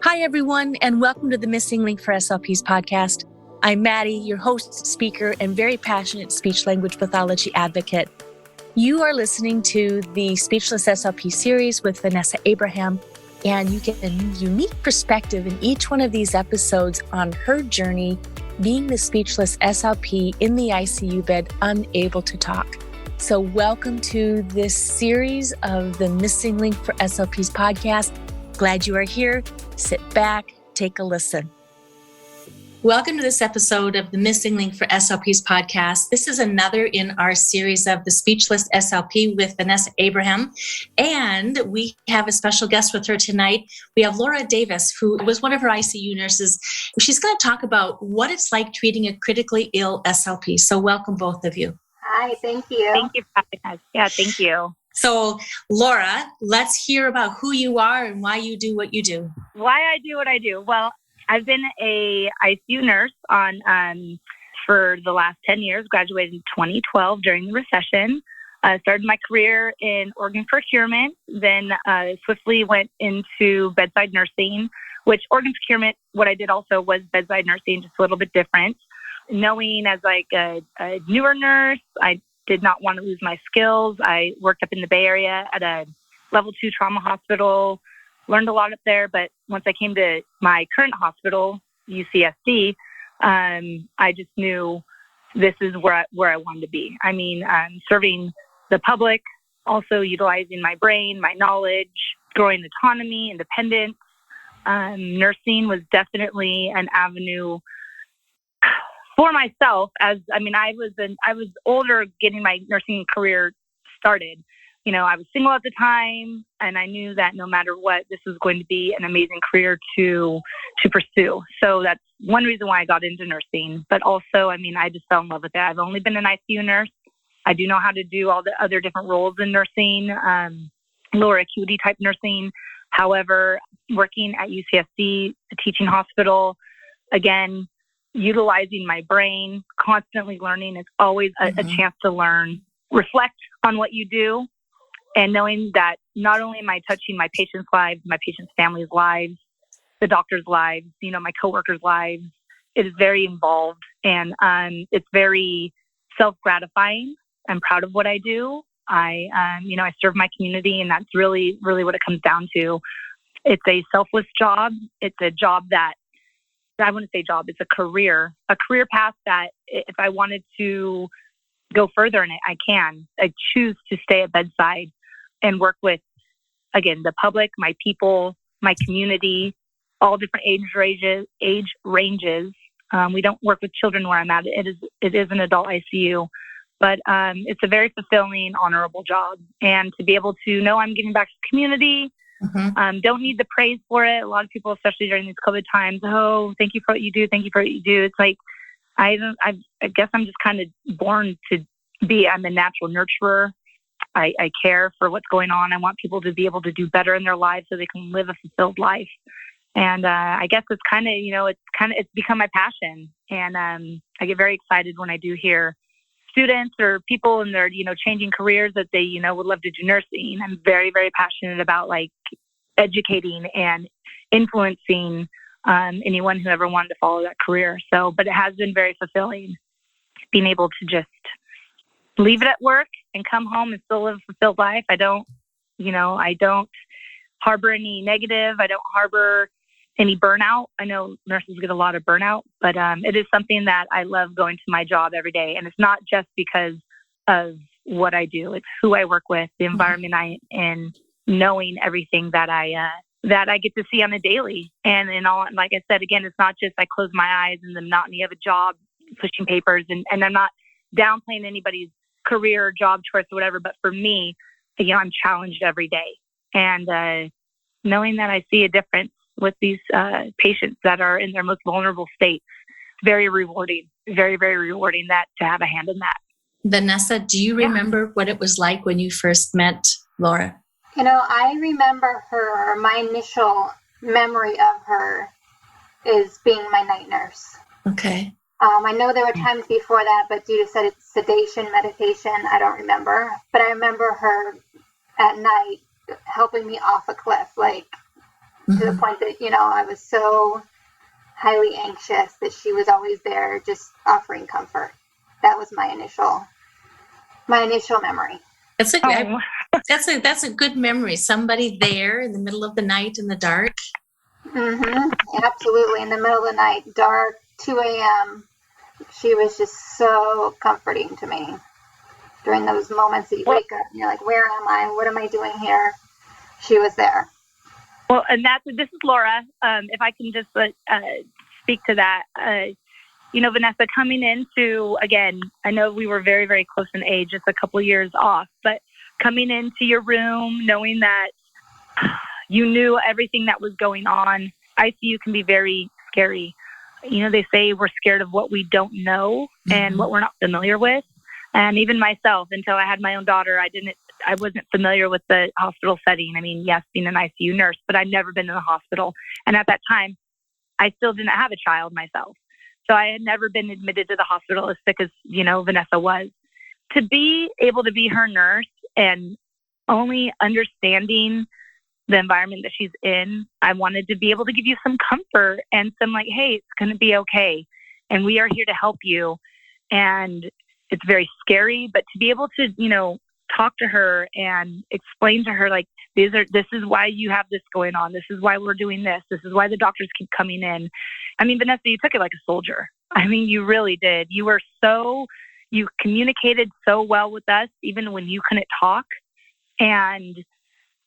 Hi, everyone, and welcome to the Missing Link for SLPs podcast. I'm Maddie, your host, speaker, and very passionate speech-language pathology advocate. You are listening to the Speechless SLP series with Vanessa Abraham, and you get a unique perspective in each one of these episodes on her journey being the speechless SLP in the ICU bed, unable to talk. So welcome to this series of the Missing Link for SLPs podcast. Glad you are here. Sit back, take a listen. Welcome to this episode of the Missing Link for SLPs podcast. This is another in our series of the Speechless SLP with Vanessa Abraham. And we have a special guest with her tonight. We have Laura Davis, who was one of her ICU nurses. She's going to talk about what it's like treating a critically ill SLP. So welcome, both of you. Hi, thank you. Thank you for having us. Yeah, thank you. So, Laura, let's hear about who you are and why you do what you do. Why I do what I do? Well, I've been a ICU nurse for the last 10 years, graduated in 2012 during the recession. Started my career in organ procurement, then swiftly went into bedside nursing, which organ procurement, what I did also was bedside nursing, just a little bit different. Knowing as like a newer nurse, I did not want to lose my skills. I worked up in the Bay Area at a level 2 trauma hospital, learned a lot up there. But once I came to my current hospital, UCSD, I just knew this is where I wanted to be. I mean, serving the public, also utilizing my brain, my knowledge, growing autonomy, independence. Nursing was definitely an avenue for myself. I was older getting my nursing career started. You know, I was single at the time, and I knew that no matter what, this was going to be an amazing career to pursue. So that's one reason why I got into nursing. But also, I just fell in love with it. I've only been an ICU nurse. I do know how to do all the other different roles in nursing, lower acuity type nursing. However, working at UCSD, a teaching hospital, again, utilizing my brain, constantly learning. It's always a chance to learn, reflect on what you do, and knowing that not only am I touching my patients' lives, my patients' families' lives, the doctors' lives, my coworkers' lives. It is very involved, and it's very self-gratifying. I'm proud of what I do. I serve my community, and that's really, really what it comes down to. It's a selfless job. It's a job that I wouldn't say job, it's a career path that if I wanted to go further in it, I can. I choose to stay at bedside and work with, again, the public, my people, my community, all different age ranges. We don't work with children where I'm at. It is an adult ICU, but it's a very fulfilling, honorable job. And to be able to know I'm giving back to the community, don't need the praise for it. A lot of people, especially during these COVID times, thank you for what you do. Thank you for what you do. It's like, I guess I'm just kind of born to be, I'm a natural nurturer. I care for what's going on. I want people to be able to do better in their lives so they can live a fulfilled life. And I guess it's kind of, it's become my passion. And I get very excited when I do hear students or people in their, changing careers that they, would love to do nursing. I'm very, very passionate about like educating and influencing anyone who ever wanted to follow that career. So, but it has been very fulfilling being able to just leave it at work and come home and still live a fulfilled life. I don't harbor any negative. I don't harbor any burnout. I know nurses get a lot of burnout, but it is something that I love going to my job every day. And it's not just because of what I do. It's who I work with, the environment I'm in, knowing everything that I get to see on a daily. And like I said, again, it's not just I close my eyes and the monotony of a job, pushing papers, and I'm not downplaying anybody's career or job choice or whatever. But for me, I'm challenged every day. And knowing that I see a difference with these patients that are in their most vulnerable states, very rewarding, very, very rewarding that to have a hand in that. Vanessa, do you remember what it was like when you first met Laura? I remember my initial memory of her is being my night nurse. Okay. I know there were times before that, but due to sedation, medication, I don't remember. But I remember her at night helping me off a cliff, like to the point that, I was so highly anxious that she was always there just offering comfort. That was my initial memory. That's a good memory. Somebody there in the middle of the night in the dark. Absolutely. In the middle of the night, dark, 2 a.m. She was just so comforting to me during those moments that you wake up and you're like, where am I? What am I doing here? She was there. Well, and this is Laura. If I can just speak to that, Vanessa, coming into, again, I know we were very, very close in age, just a couple of years off, but coming into your room, knowing that you knew everything that was going on. ICU can be very scary. They say we're scared of what we don't know and what we're not familiar with. And even myself, until I had my own daughter, I wasn't familiar with the hospital setting. I mean, yes, being an ICU nurse, but I'd never been in the hospital. And at that time, I still didn't have a child myself. So I had never been admitted to the hospital as sick as, Vanessa was. To be able to be her nurse and only understanding the environment that she's in, I wanted to be able to give you some comfort and some like, hey, it's going to be okay. And we are here to help you. And it's very scary, but to be able to, talk to her and explain to her, like, this is why you have this going on. This is why we're doing this. This is why the doctors keep coming in. I mean, Vanessa, you took it like a soldier. I mean, you really did. You communicated so well with us, even when you couldn't talk. And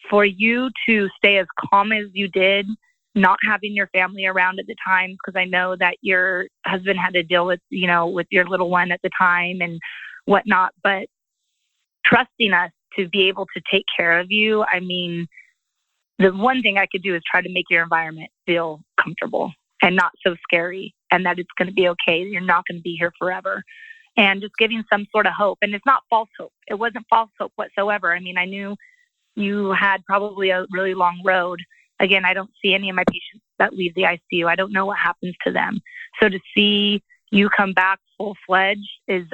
for you to stay as calm as you did, not having your family around at the time, because I know that your husband had to deal with, with your little one at the time and whatnot, but trusting us to be able to take care of you. I mean, the one thing I could do is try to make your environment feel comfortable and not so scary, and that it's going to be okay. You're not going to be here forever. And just giving some sort of hope. And it's not false hope. It wasn't false hope whatsoever. I mean, I knew you had probably a really long road. Again, I don't see any of my patients that leave the ICU. I don't know what happens to them. So to see you come back full-fledged it's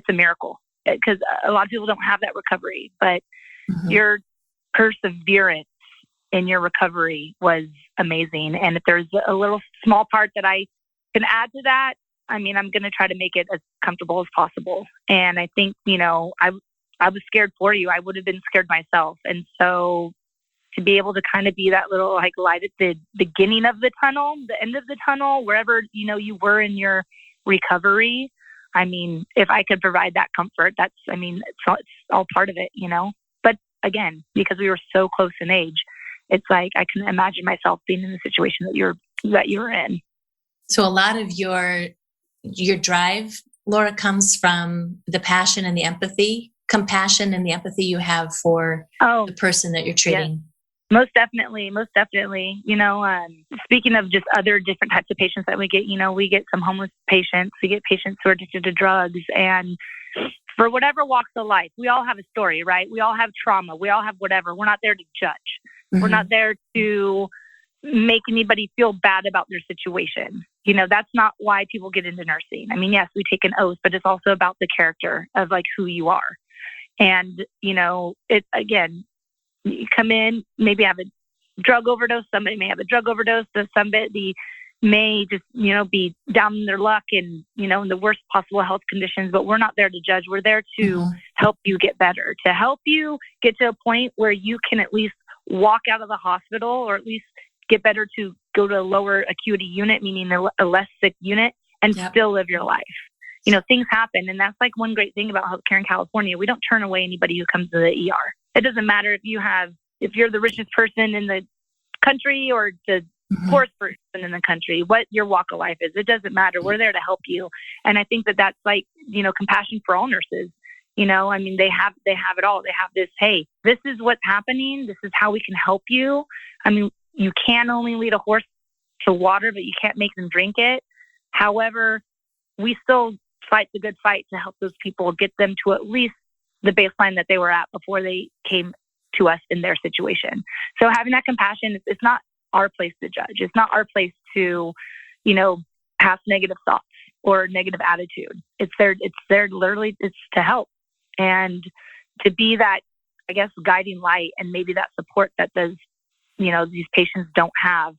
a miracle, because a lot of people don't have that recovery. But your perseverance in your recovery was amazing. And if there's a little small part that I can add to that, I mean, I'm going to try to make it as comfortable as possible. And I think, I was scared for you. I would have been scared myself. And so to be able to kind of be that little like light at the beginning of the tunnel, the end of the tunnel, wherever, you were in your recovery. I mean, if I could provide that comfort, it's all part of it, But again, because we were so close in age, it's like I can imagine myself being in the situation that you were in. So a lot of your drive, Laura, comes from the passion and the compassion and the empathy you have for the person that you're treating. Yes. Most definitely. Speaking of just other different types of patients that we get some homeless patients, we get patients who are addicted to drugs, and for whatever walks of life, we all have a story, right? We all have trauma. We all have whatever. We're not there to judge. We're not there to make anybody feel bad about their situation. That's not why people get into nursing. I mean, yes, we take an oath, but it's also about the character of like who you are. And, it, again, you come in, maybe have a drug overdose. Somebody may have a drug overdose. Somebody may just, be down in their luck and, in the worst possible health conditions, but we're not there to judge. We're there to help you get better, to help you get to a point where you can at least walk out of the hospital, or at least get better to go to a lower acuity unit, meaning a less sick unit, and still live your life. Things happen. And that's like one great thing about healthcare in California. We don't turn away anybody who comes to the ER. It doesn't matter if you're the richest person in the country or the poorest person in the country, what your walk of life is. It doesn't matter. We're there to help you. And I think that that's like, compassion for all nurses. They have it all. They have this, hey, this is what's happening. This is how we can help you. I mean, you can only lead a horse to water, but you can't make them drink it. However, we still fight the good fight to help those people, get them to at least the baseline that they were at before they came to us in their situation. So having that compassion, it's not our place to judge. It's not our place to, have negative thoughts or negative attitude. It's there literally, it's to help and to be that I guess, guiding light and maybe that support that these patients don't have.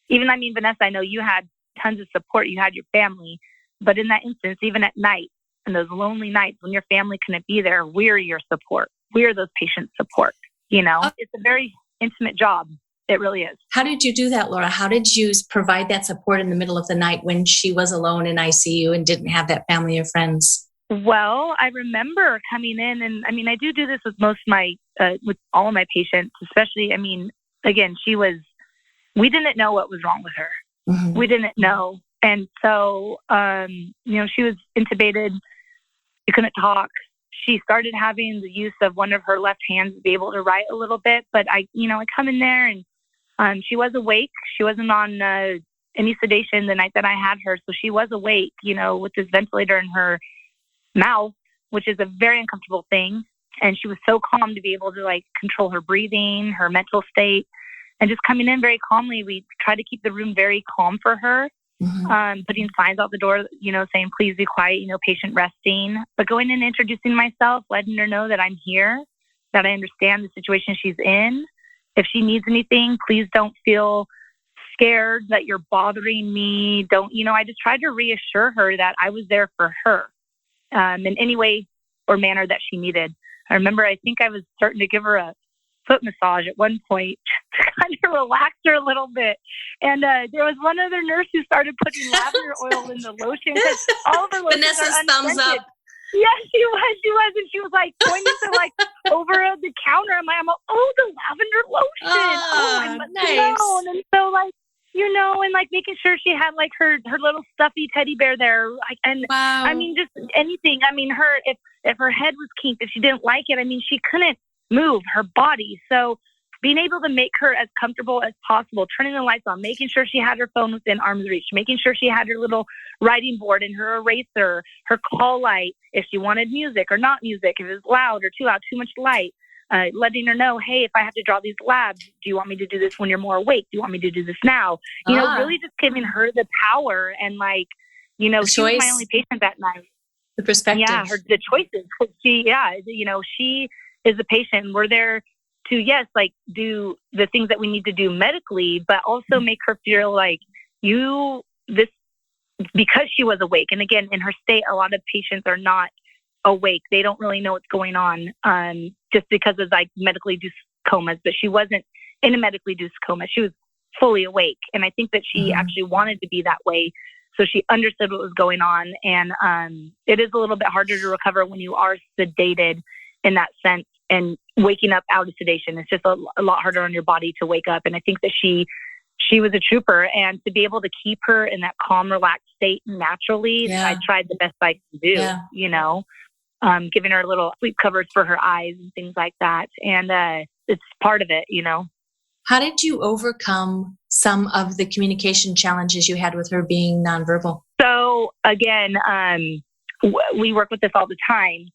Even, Vanessa, I know you had tons of support. You had your family, but in that instance, even at night and those lonely nights when your family couldn't be there, we're your support. We're those patients' support. It's a very intimate job. It really is. How did you do that, Laura? How did you provide that support in the middle of the night when she was alone in ICU and didn't have that family or friends? Well, I remember coming in and I do this with most of my, with all of my patients, especially, again, we didn't know what was wrong with her. Mm-hmm. We didn't know. And so, she was intubated. She couldn't talk. She started having the use of one of her left hands to be able to write a little bit. But I come in there and she was awake. She wasn't on any sedation the night that I had her. So she was awake, with this ventilator in her mouth, which is a very uncomfortable thing. And she was so calm to be able to control her breathing, her mental state, and just coming in very calmly. We tried to keep the room very calm for her. Mm-hmm. Putting signs out the door, saying, please be quiet, patient resting, but going in and introducing myself, letting her know that I'm here, that I understand the situation she's in. If she needs anything, please don't feel scared that you're bothering me. I just tried to reassure her that I was there for her, in any way or manner that she needed. I remember, I think I was starting to give her a foot massage at one point to kind of relax her a little bit. And there was one other nurse who started putting lavender oil in the lotion because all of her lotions Vanessa's are thumbs up. Yeah, she was. And she was pointing to over the counter. I'm like, oh, the lavender lotion. I must nice. have known. And so and making sure she had her little stuffy teddy bear there. Wow. Just anything. If her head was kinked, if she didn't like it, she couldn't move her body. So being able to make her as comfortable as possible, turning the lights on, making sure she had her phone within arm's reach, making sure she had her little writing board and her eraser, her call light, if she wanted music or not music, if it was loud or too loud, too much light, letting her know, hey, if I have to draw these labs, do you want me to do this when you're more awake? Do you want me to do this now? Really just giving her the power and she was my only patient that night. The perspective. Yeah, the choices. She is a patient. We're there to, yes, do the things that we need to do medically, but also make her feel because she was awake. And again, in her state, a lot of patients are not awake. They don't really know what's going on, just because of medically induced comas, but she wasn't in a medically induced coma. She was fully awake. And I think that she actually wanted to be that way. So she understood what was going on. And it is a little bit harder to recover when you are sedated in that sense, and waking up out of sedation. It's just a lot harder on your body to wake up. And I think that she was a trooper, and to be able to keep her in that calm, relaxed state naturally, I tried the best I could do, giving her little sleep covers for her eyes and things like that. And it's part of it, How did you overcome some of the communication challenges you had with her being nonverbal? So again, we work with this all the time.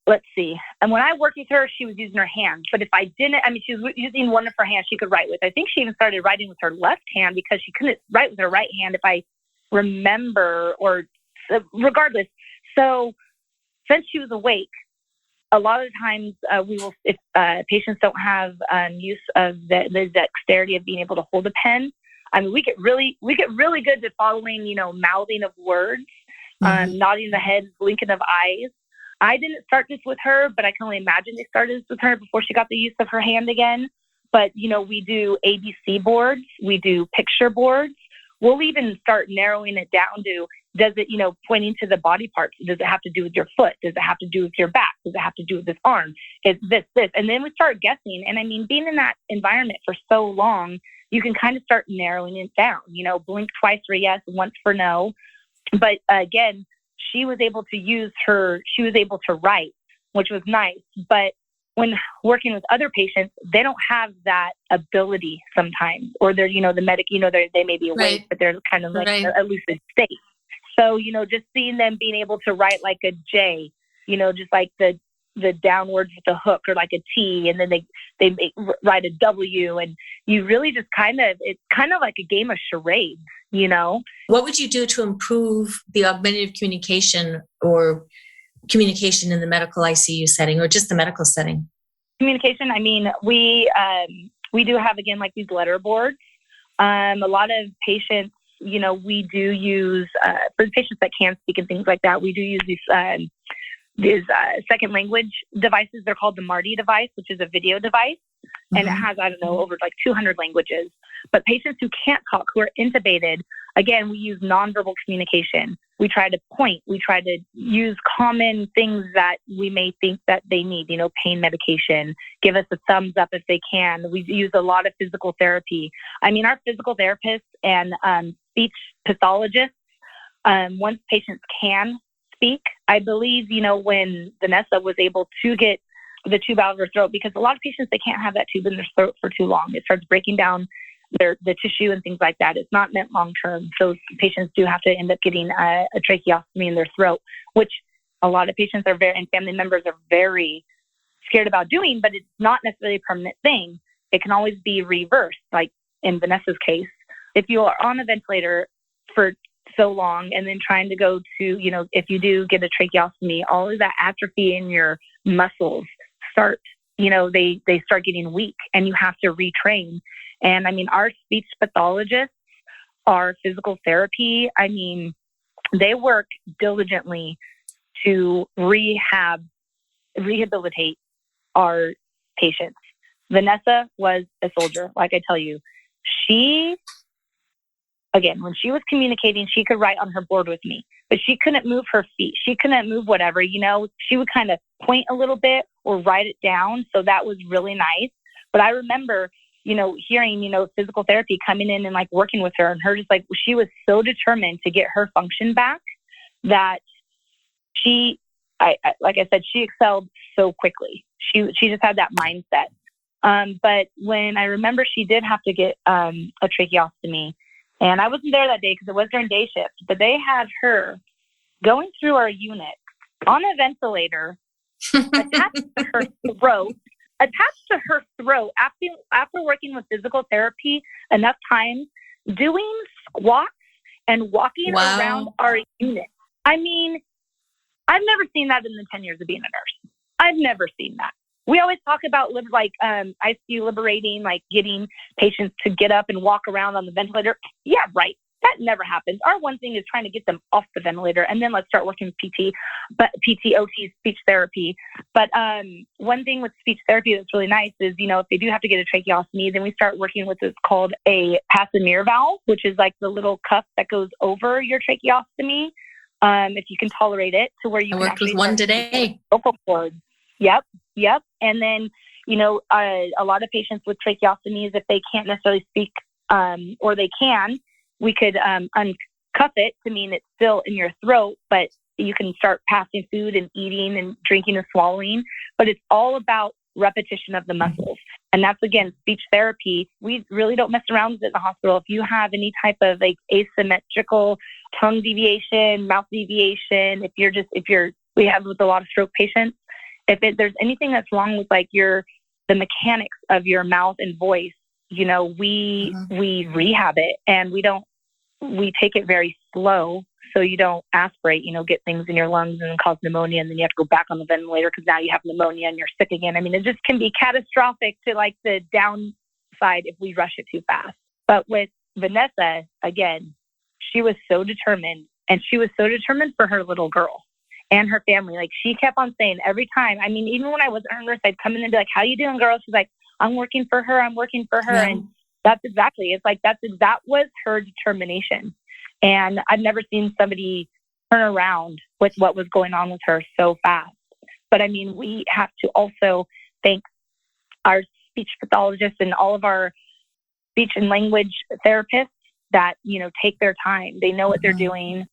Let's see. And when I worked with her, she was using her hands. But if I didn't, she was using one of her hands she could write with. I think she even started writing with her left hand because she couldn't write with her right hand, if I remember, or regardless. So since she was awake, a lot of times if patients don't have use of the dexterity of being able to hold a pen, we get really good at following, mouthing of words, nodding the head, blinking of eyes. I didn't start this with her, but I can only imagine they started this with her before she got the use of her hand again. But, we do ABC boards. We do picture boards. We'll even start narrowing it down to, does it, pointing to the body parts? Does it have to do with your foot? Does it have to do with your back? Does it have to do with this arm? It's this. And then we start guessing. And being in that environment for so long, you can kind of start narrowing it down, blink twice for yes, once for no. But again, she was able to write, which was nice. But when working with other patients, they don't have that ability sometimes, or they're, the medic, they may be awake, but they're kind of a lucid state. So, just seeing them being able to write like a J, just like the downwards with a hook, or like a T, and then they write a W, and you really just it's kind of like a game of charades, What would you do to improve the augmentative communication or communication in the medical ICU setting or just the medical setting? Communication. I mean, we do have, again, like these letter boards. A lot of patients, we do use, for the patients that can speak and things like that, we do use these second language devices. They're called the Marty device, which is a video device. And it has, over like 200 languages. But patients who can't talk, who are intubated, again, we use nonverbal communication. We try to point. We try to use common things that we may think that they need, pain medication, give us a thumbs up if they can. We use a lot of physical therapy. I mean, our physical therapists and speech pathologists, once patients can speak, I believe, when Vanessa was able to get the tube out of her throat, because a lot of patients, they can't have that tube in their throat for too long. It starts breaking down the tissue and things like that. It's not meant long term. So patients do have to end up getting a tracheostomy in their throat, which a lot of patients and family members are very scared about doing, but it's not necessarily a permanent thing. It can always be reversed. Like in Vanessa's case, if you are on a ventilator for so long and then trying to go to, if you do get a tracheostomy, all of that atrophy in your muscles start, they start getting weak and you have to retrain. And I mean, our speech pathologists, our physical therapy, I mean, they work diligently to rehabilitate our patients. Vanessa was a soldier, like I tell you. Again, when she was communicating, she could write on her board with me, but she couldn't move her feet. She couldn't move whatever, she would kind of point a little bit or write it down. So that was really nice. But I remember, hearing, physical therapy coming in and like working with her, and her just like, she was so determined to get her function back that like I said, she excelled so quickly. She just had that mindset. But when I remember she did have to get a tracheostomy, and I wasn't there that day because it was during day shift, but they had her going through our unit on a ventilator, attached to her throat, after working with physical therapy enough times, doing squats and walking around our unit. I mean, I've never seen that in the 10 years of being a nurse. I've never seen that. We always talk about ICU liberating, like getting patients to get up and walk around on the ventilator. Yeah, right. That never happens. Our one thing is trying to get them off the ventilator, and then let's start working with PT, OT, speech therapy. But one thing with speech therapy that's really nice is, if they do have to get a tracheostomy, then we start working with what's called a Passamere valve, which is like the little cuff that goes over your tracheostomy. If you can tolerate it, to where you I can worked with one today. Vocal cords. Yep. And then, a lot of patients with tracheostomies, if they can't necessarily speak, or they can, we could uncuff it to mean it's still in your throat, but you can start passing food and eating and drinking and swallowing. But it's all about repetition of the muscles. And that's, again, speech therapy. We really don't mess around with it in the hospital. If you have any type of like asymmetrical tongue deviation, mouth deviation, we have with a lot of stroke patients, if there's anything that's wrong with like the mechanics of your mouth and voice, we rehab it, and we take it very slow. So you don't aspirate, get things in your lungs and cause pneumonia, and then you have to go back on the ventilator because now you have pneumonia and you're sick again. I mean, it just can be catastrophic to like the downside if we rush it too fast. But with Vanessa, again, she was so determined, and she was so determined for her little girl and her family. Like, she kept on saying every time, I mean, even when I wasn't her nurse, I'd come in and be like, "How you doing, girl?" She's like, I'm working for her. Yeah. And that was her determination. And I've never seen somebody turn around with what was going on with her so fast. But I mean, we have to also thank our speech pathologists and all of our speech and language therapists that, take their time. They know what they're doing.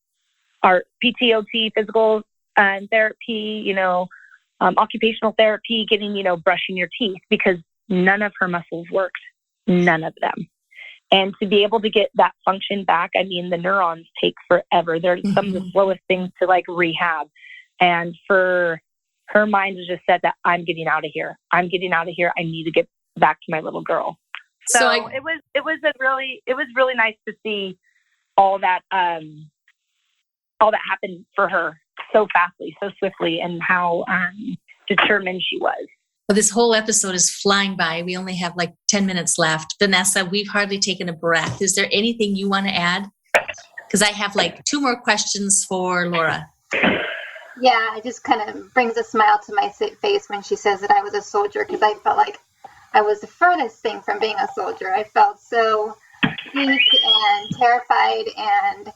Our PTOT, physical therapy, occupational therapy, getting, brushing your teeth, because none of her muscles worked. None of them. And to be able to get that function back, I mean, the neurons take forever. They're some of the slowest things to like rehab. And for her mind to just said that I'm getting out of here. I need to get back to my little girl. So it was really nice to see all that happened for her so fastly, so swiftly, and how determined she was. Well, this whole episode is flying by. We only have like 10 minutes left. Vanessa, we've hardly taken a breath. Is there anything you want to add? Because I have like 2 more questions for Laura. Yeah, it just kind of brings a smile to my face when she says that I was a soldier, because I felt like I was the furthest thing from being a soldier. I felt so weak and terrified, and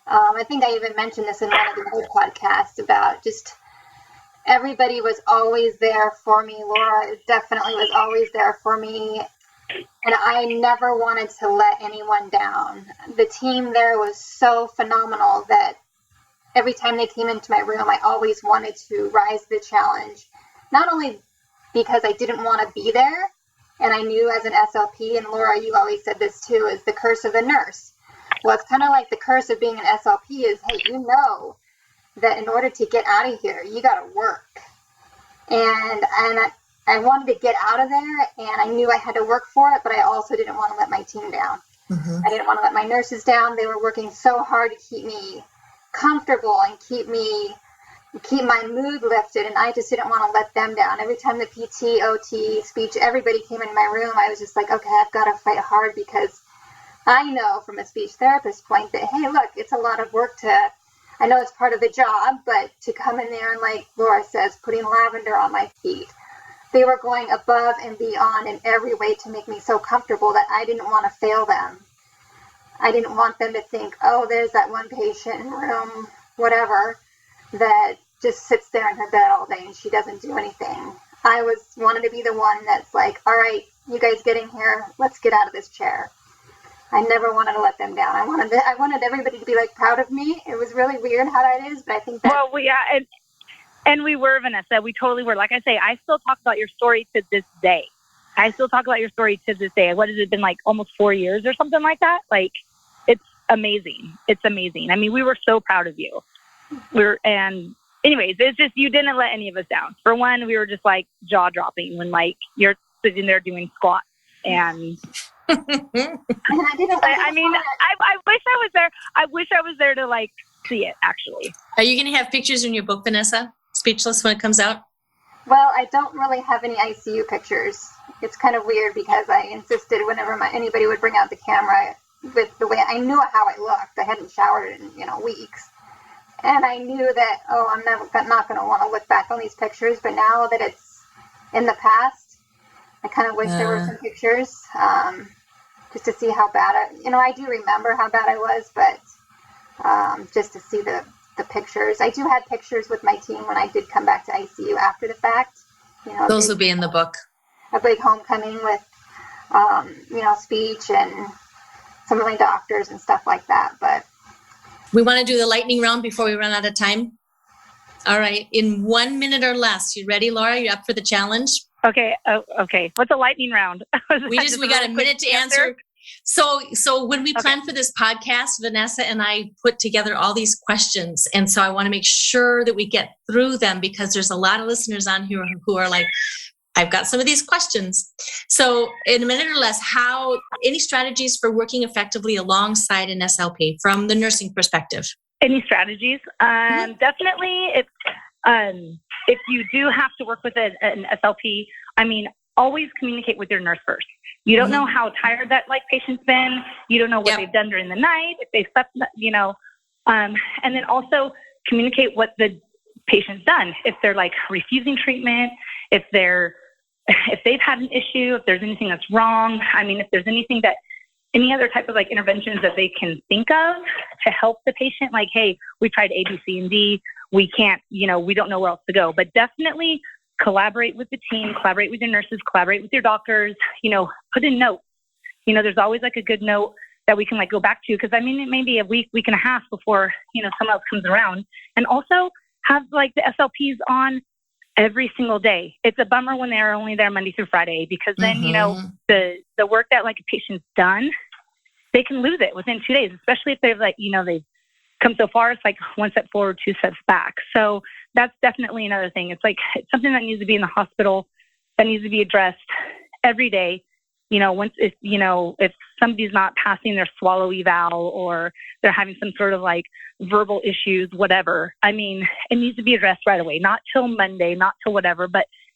I think I even mentioned this in one of the old podcasts about just everybody was always there for me. Laura definitely was always there for me, and I never wanted to let anyone down. The team there was so phenomenal that every time they came into my room, I always wanted to rise to the challenge, not only because I didn't want to be there, and I knew as an SLP, and Laura, you always said this too, is the curse of the nurse. Well, it's kind of like the curse of being an SLP is, hey, you know that in order to get out of here, you got to work. And I wanted to get out of there, and I knew I had to work for it, but I also didn't want to let my team down. Mm-hmm. I didn't want to let my nurses down. They were working so hard to keep me comfortable and keep my mood lifted, and I just didn't want to let them down. Every time the PT, OT, speech, everybody came into my room, I was just like, okay, I've got to fight hard, because I know from a speech therapist point that, hey, look, it's a lot of work I know it's part of the job, but to come in there and, like Laura says, putting lavender on my feet, they were going above and beyond in every way to make me so comfortable that I didn't want to fail them. I didn't want them to think, oh, there's that one patient in room, whatever, that just sits there in her bed all day and she doesn't do anything. I wanted to be the one that's like, all right, you guys get in here, let's get out of this chair. I never wanted to let them down. I wanted everybody to be like proud of me. It was really weird how that is, but I think that. Well, yeah, and we were, Vanessa. We totally were. Like I say, I still talk about your story to this day. What has it been, like almost 4 years or something like that? Like, it's amazing. It's amazing. I mean, we were so proud of you. Anyways, it's just, you didn't let any of us down. For one, we were just like jaw dropping when like you're sitting there doing squats and. I mean, I wish I was there. I wish I was there to like see it actually. Are you going to have pictures in your book, Vanessa? Speechless, when it comes out? Well, I don't really have any ICU pictures. It's kind of weird because I insisted whenever anybody would bring out the camera with the way I knew how I looked. I hadn't showered in weeks. And I knew that, I'm not going to want to look back on these pictures. But now that it's in the past, I kind of wish there were some pictures just to see how bad I do remember how bad I was, but just to see the pictures. I do have pictures with my team when I did come back to ICU after the fact. Those will be in the book. A big homecoming with, speech and some of my doctors and stuff like that. But we want to do the lightning round before we run out of time. All right. In 1 minute or less. You ready, Laura? You up for the challenge? Okay. Okay. What's a lightning round? We got a minute to answer. So when we planned for this podcast, Vanessa and I put together all these questions. And so I want to make sure that we get through them because there's a lot of listeners on here who are like, I've got some of these questions. So in a minute or less, any strategies for working effectively alongside an SLP from the nursing perspective? Any strategies? Definitely if you do have to work with an SLP, I mean, always communicate with your nurse first. You don't know how tired that patient's been. You don't know what they've done during the night, if they slept, and then also communicate what the patient's done. If they're refusing treatment, if they've had an issue, if there's anything that's wrong. I mean, if there's any other type of interventions that they can think of to help the patient, hey, we tried A, B, C, and D. We can't, we don't know where else to go, but definitely collaborate with the team, collaborate with your nurses, collaborate with your doctors, put in notes. There's always a good note that we can go back to. Cause I mean, it may be a week and a half before, someone else comes around, and also have the SLPs on every single day. It's a bummer when they're only there Monday through Friday, because then, the work that a patient's done, they can lose it within 2 days, especially if they've they've come so far. It's one step forward, 2 steps back. So that's definitely another thing. It's it's something that needs to be in the hospital, that needs to be addressed every day. if somebody's not passing their swallow eval or they're having some sort of like verbal issues, whatever, I mean, it needs to be addressed right away, not till Monday, not till whatever,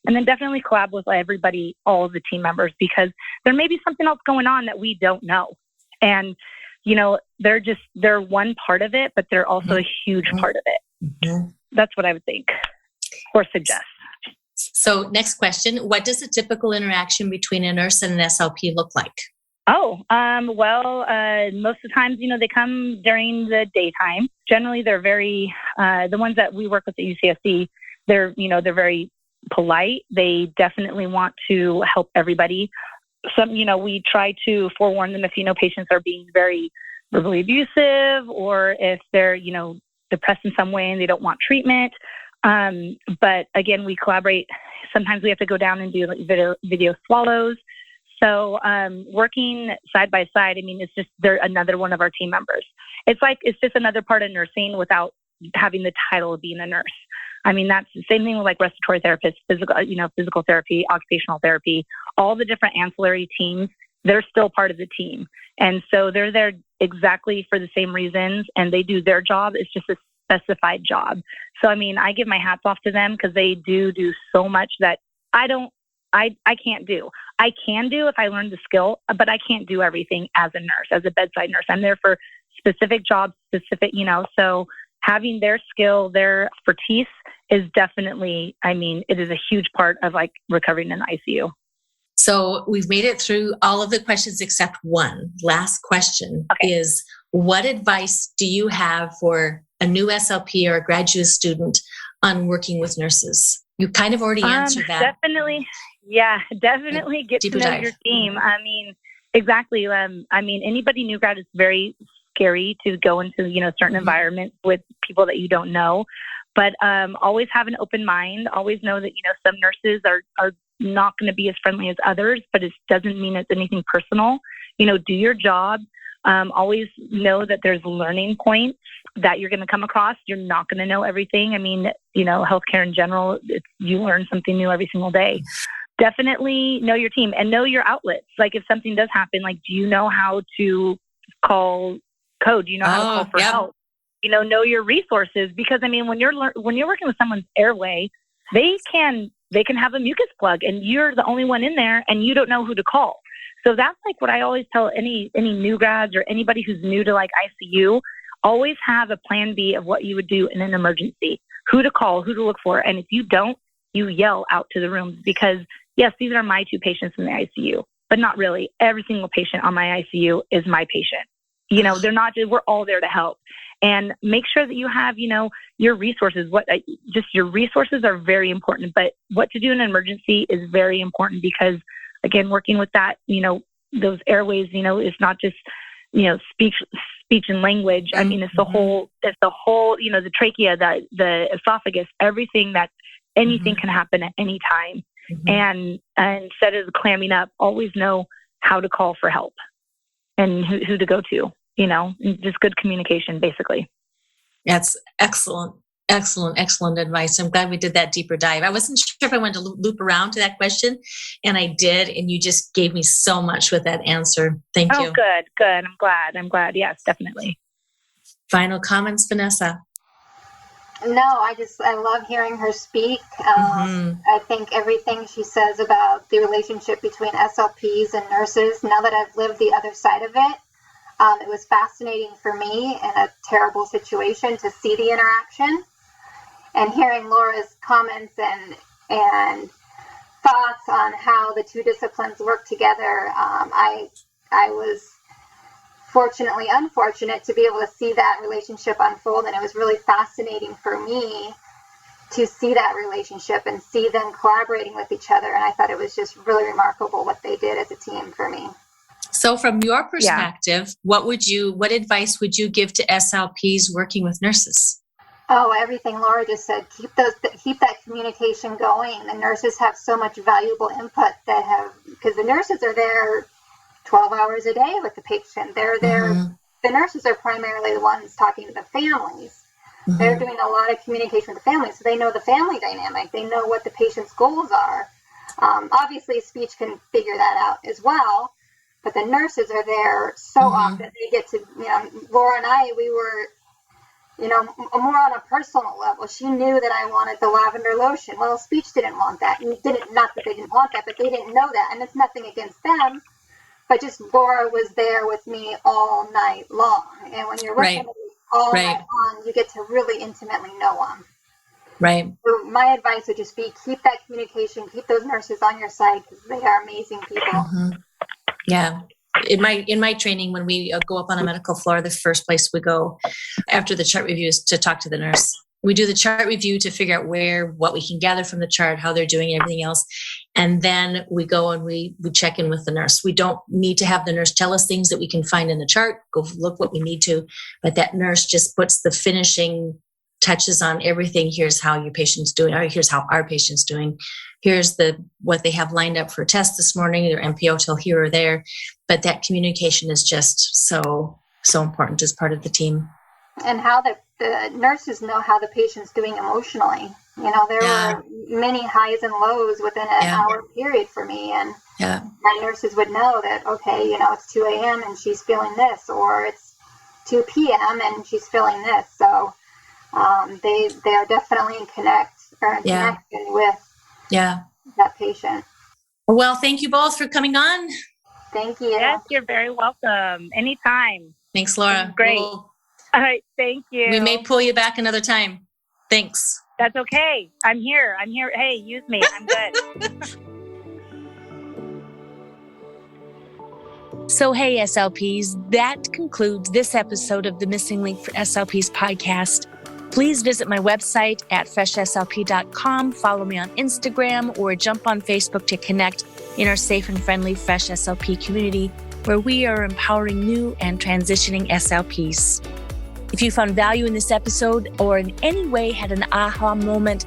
and then definitely collab with everybody, all of the team members, because there may be something else going on that we don't know. And, they're one part of it, but they're also a huge part of it. That's what I would think or suggest. So next question, what does a typical interaction between a nurse and an SLP look like? Most of the times, they come during the daytime. Generally, they're very, the ones that we work with at UCSD, they're very polite. They definitely want to help everybody. We try to forewarn them if, patients are being very verbally abusive or if they're, depressed in some way and they don't want treatment. But again, we collaborate. Sometimes we have to go down and do video swallows. So working side by side, it's just they're another one of our team members. It's just another part of nursing without having the title of being a nurse. That's the same thing with like respiratory therapists, physical therapy, occupational therapy, all the different ancillary teams. They're still part of the team. And so they're there exactly for the same reasons and they do their job. It's just a specified job. So, I give my hats off to them because they do so much that I can't do. I can do if I learn the skill, but I can't do everything as a nurse, as a bedside nurse. I'm there for specific jobs, so having their skill, their expertise is definitely, it is a huge part of like recovering in the ICU. So we've made it through all of the questions except one. Last question is, what advice do you have for a new SLP or a graduate student on working with nurses? You kind of already answered that. Definitely get to know your team. Exactly. Anybody new grad is very scary to go into, certain environments with people that you don't know, but always have an open mind. Always know that, some nurses are not going to be as friendly as others, but it doesn't mean it's anything personal. Do your job. Always know that there's learning points that you're going to come across. You're not going to know everything. Healthcare in general, you learn something new every single day. Definitely know your team and know your outlets. Like if something does happen, like, do you know how to call code? Do you know how to call for help? Know your resources, because when you're working with someone's airway, they can have a mucus plug and you're the only one in there and you don't know who to call. So that's like what I always tell any new grads or anybody who's new to like ICU, always have a plan B of what you would do in an emergency, who to call, who to look for. And if you don't, you yell out to the rooms, because yes, these are my 2 patients in the ICU, but not really. Every single patient on my ICU is my patient. They're not, we're all there to help. And make sure that you have, your resources. Your resources are very important, but what to do in an emergency is very important, because again, working with that, those airways, it's not just, speech and language. It's the whole, the trachea, the esophagus, everything that anything can happen at any time. And instead of clamming up, always know how to call for help and who to go to, just good communication, basically. That's excellent. Excellent advice. I'm glad we did that deeper dive. I wasn't sure if I wanted to loop around to that question, and I did, and you just gave me so much with that answer. Thank you. Oh, good. I'm glad. Yes, definitely. Final comments, Vanessa? No, I love hearing her speak. I think everything she says about the relationship between SLPs and nurses, now that I've lived the other side of it, it was fascinating for me in a terrible situation to see the interaction. And hearing Laura's comments and thoughts on how the 2 disciplines work together, I was fortunately unfortunate to be able to see that relationship unfold, and it was really fascinating for me to see that relationship and see them collaborating with each other. And I thought it was just really remarkable what they did as a team for me. So from your perspective, what advice would you give to SLPs working with nurses? Oh, everything Laura just said. Keep that communication going. The nurses have so much valuable input because the nurses are there 12 hours a day with the patient. They're there. The nurses are primarily the ones talking to the families. They're doing a lot of communication with the families, so they know the family dynamic. They know what the patient's goals are. Obviously, speech can figure that out as well, but the nurses are there so often. They get to, Laura and I, we were, more on a personal level. She knew that I wanted the lavender lotion. Well, speech didn't want that. Not that they didn't want that, but they didn't know that. And it's nothing against them, but just Laura was there with me all night long. And when you're with somebody all night long, you get to really intimately know them. Right. So my advice would just be keep that communication, keep those nurses on your side because they are amazing people. Yeah. In my training, when we go up on a medical floor, the first place we go after the chart review is to talk to the nurse. We do the chart review to figure out what we can gather from the chart, how they're doing, everything else. And then we go and we check in with the nurse. We don't need to have the nurse tell us things that we can find in the chart, go look what we need to, but that nurse just puts the finishing touches on everything. Here's how your patient's doing, or here's how our patient's doing. Here's what they have lined up for tests this morning, their MPO till here or there. But that communication is just so important as part of the team. And how the nurses know how the patient's doing emotionally. There were many highs and lows within an hour period for me. And my nurses would know that, okay, it's 2 a.m. and she's feeling this, or it's 2 p.m. and she's feeling this. So they are definitely in connection with that patient. Well, thank you both for coming on. Thank you. Yes, you're very welcome. Anytime. Thanks, Laura. Great. All right. Thank you. We may pull you back another time. Thanks. That's okay. I'm here. Hey, use me. I'm good. So, hey, SLPs, that concludes this episode of the Missing Link for SLPs podcast. Please visit my website at freshslp.com, follow me on Instagram, or jump on Facebook to connect in our safe and friendly Fresh SLP community, where we are empowering new and transitioning SLPs. If you found value in this episode or in any way had an aha moment,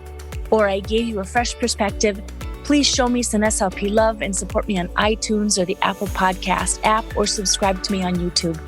or I gave you a fresh perspective, please show me some SLP love and support me on iTunes or the Apple Podcast app, or subscribe to me on YouTube.